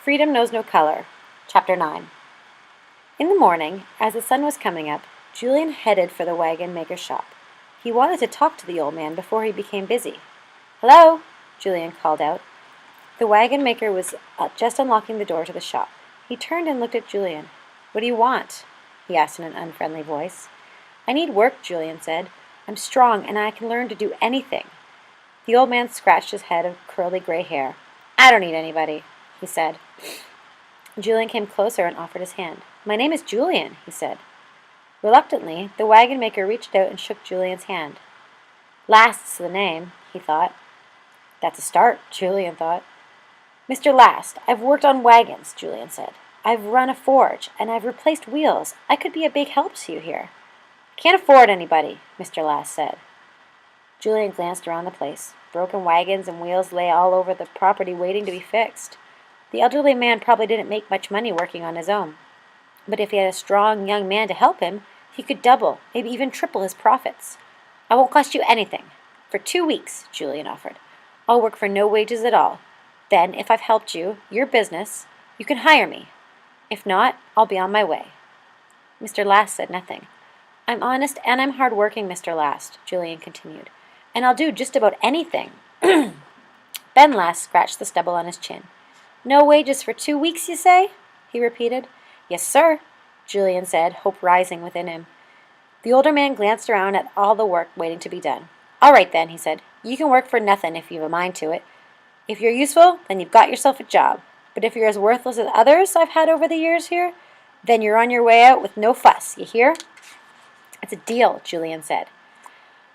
Freedom Knows No Color, Chapter 9. In the morning, as the sun was coming up, Julian headed for the wagon maker's shop. He wanted to talk to the old man before he became busy. "Hello," Julian called out. The wagon maker was just unlocking the door to the shop. He turned and looked at Julian. "What do you want?" he asked in an unfriendly voice. "I need work," Julian said. "I'm strong, and I can learn to do anything." The old man scratched his head of curly gray hair. "I don't need anybody," he said. Julian came closer and offered his hand. "My name is Julian," he said. Reluctantly, the wagon maker reached out and shook Julian's hand. "Last's the name," he thought. "That's a start," Julian thought. "Mr. Last, I've worked on wagons," Julian said. "I've run a forge, and I've replaced wheels. I could be a big help to you here." "Can't afford anybody," Mr. Last said. Julian glanced around the place. Broken wagons and wheels lay all over the property waiting to be fixed. The elderly man probably didn't make much money working on his own. But if he had a strong young man to help him, he could double, maybe even triple his profits. "I won't cost you anything. For 2 weeks," Julian offered. "I'll work for no wages at all. Then, if I've helped you, your business, you can hire me. If not, I'll be on my way." Mr. Last said nothing. "I'm honest and I'm hard-working, Mr. Last," Julian continued, "and I'll do just about anything." Ben Last scratched the stubble on his chin. "No wages for 2 weeks, you say?" he repeated. "Yes, sir," Julian said, hope rising within him. The older man glanced around at all the work waiting to be done. "All right, then," he said. "You can work for nothing if you've a mind to it. If you're useful, then you've got yourself a job. But if you're as worthless as others I've had over the years here, then you're on your way out with no fuss, you hear?" "It's a deal," Julian said.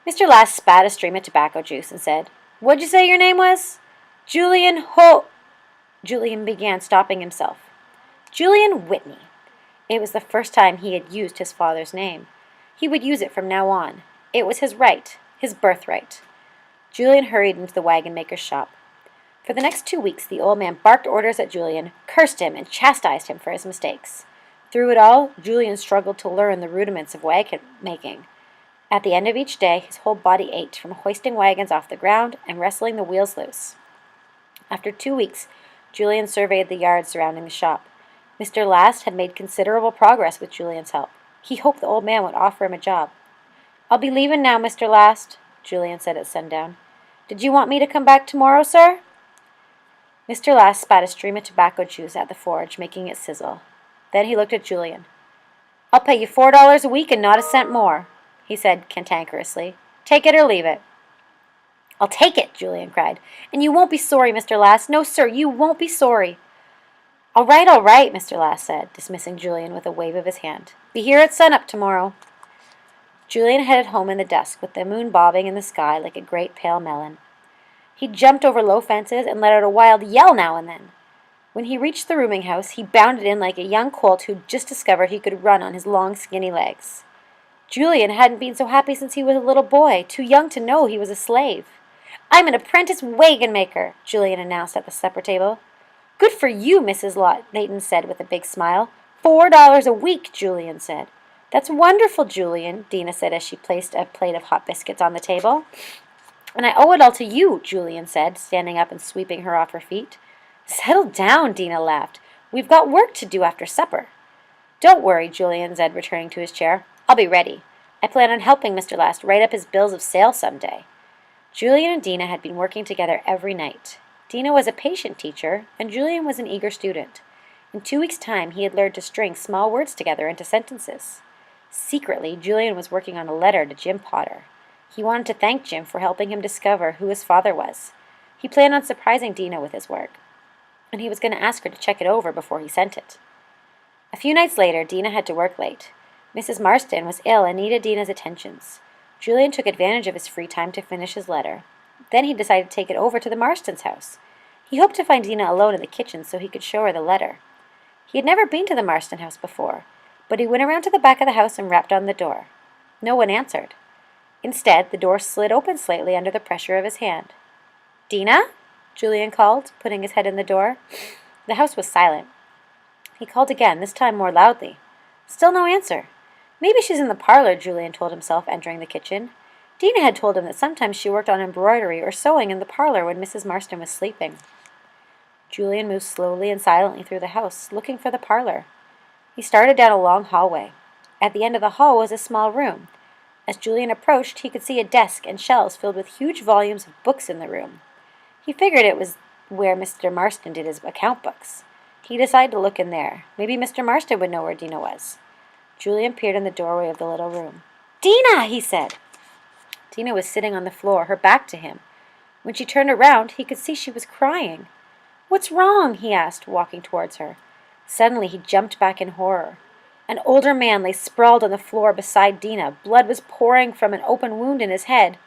Mr. Last spat a stream of tobacco juice and said, "What'd you say your name was?" "Julian Julian began, stopping himself. Julian Whitney. It was the first time he had used his father's name. He would use it from now on. It was his right, his birthright. Julian hurried into the wagon maker's shop. For the next 2 weeks, the old man barked orders at Julian, cursed him, and chastised him for his mistakes. Through it all, Julian struggled to learn the rudiments of wagon making. At the end of each day, his whole body ached from hoisting wagons off the ground and wrestling the wheels loose. After 2 weeks, Julian surveyed the yard surrounding the shop. Mr. Last had made considerable progress with Julian's help. He hoped the old man would offer him a job. "I'll be leaving now, Mr. Last," Julian said at sundown. "Did you want me to come back tomorrow, sir?" Mr. Last spat a stream of tobacco juice at the forge, making it sizzle. Then he looked at Julian. "I'll pay you $4 a week and not a cent more," he said cantankerously. "Take it or leave it." "I'll take it," Julian cried. "And you won't be sorry, Mr. Last. No, sir, you won't be sorry." All right, Mr. Last said, dismissing Julian with a wave of his hand. "Be here at sunup tomorrow." Julian headed home in the dusk, with the moon bobbing in the sky like a great pale melon. He jumped over low fences and let out a wild yell now and then. When he reached the rooming house, he bounded in like a young colt who'd just discovered he could run on his long, skinny legs. Julian hadn't been so happy since he was a little boy, too young to know he was a slave. "I'm an apprentice wagon maker," Julian announced at the supper table. "Good for you," Mrs. Layton said with a big smile. $4 a week," Julian said. "That's wonderful, Julian," Dina said as she placed a plate of hot biscuits on the table. "And I owe it all to you," Julian said, standing up and sweeping her off her feet. "Settle down," Dina laughed. "We've got work to do after supper." "Don't worry," Julian said, returning to his chair. "I'll be ready. I plan on helping Mr. Last write up his bills of sale someday." Julian and Dina had been working together every night. Dina was a patient teacher, and Julian was an eager student. In 2 weeks' time, he had learned to string small words together into sentences. Secretly, Julian was working on a letter to Jim Potter. He wanted to thank Jim for helping him discover who his father was. He planned on surprising Dina with his work, and he was going to ask her to check it over before he sent it. A few nights later, Dina had to work late. Mrs. Marston was ill and needed Dina's attentions. Julian took advantage of his free time to finish his letter. Then he decided to take it over to the Marstons' house. He hoped to find Dina alone in the kitchen so he could show her the letter. He had never been to the Marston house before, but he went around to the back of the house and rapped on the door. No one answered. Instead, the door slid open slightly under the pressure of his hand. "Dina?" Julian called, putting his head in the door. The house was silent. He called again, this time more loudly. Still no answer. Maybe she's in the parlor, Julian told himself, entering the kitchen. Dina had told him that sometimes she worked on embroidery or sewing in the parlor when Mrs. Marston was sleeping. Julian moved slowly and silently through the house, looking for the parlor. He started down a long hallway. At the end of the hall was a small room. As Julian approached, he could see a desk and shelves filled with huge volumes of books in the room. He figured it was where Mr. Marston did his account books. He decided to look in there. Maybe Mr. Marston would know where Dina was. Julian peered in the doorway of the little room. "Dina!" he said. Dina was sitting on the floor, her back to him. When she turned around, he could see she was crying. "What's wrong?" he asked, walking towards her. Suddenly, he jumped back in horror. An older man lay sprawled on the floor beside Dina. Blood was pouring from an open wound in his head.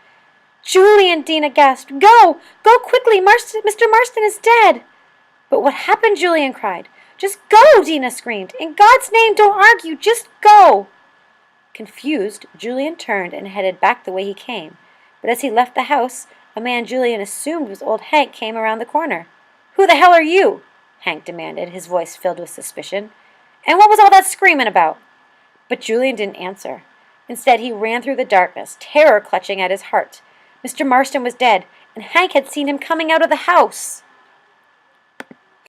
"Julian!" Dina gasped. "Go! Go quickly! Mr. Marston is dead!" "But what happened?" Julian cried. "Just go!" Dina screamed. "In God's name, don't argue! Just go!" Confused, Julian turned and headed back the way he came. But as he left the house, a man Julian assumed was old Hank came around the corner. "Who the hell are you?" Hank demanded, his voice filled with suspicion. "And what was all that screaming about?" But Julian didn't answer. Instead, he ran through the darkness, terror clutching at his heart. Mr. Marston was dead, and Hank had seen him coming out of the house.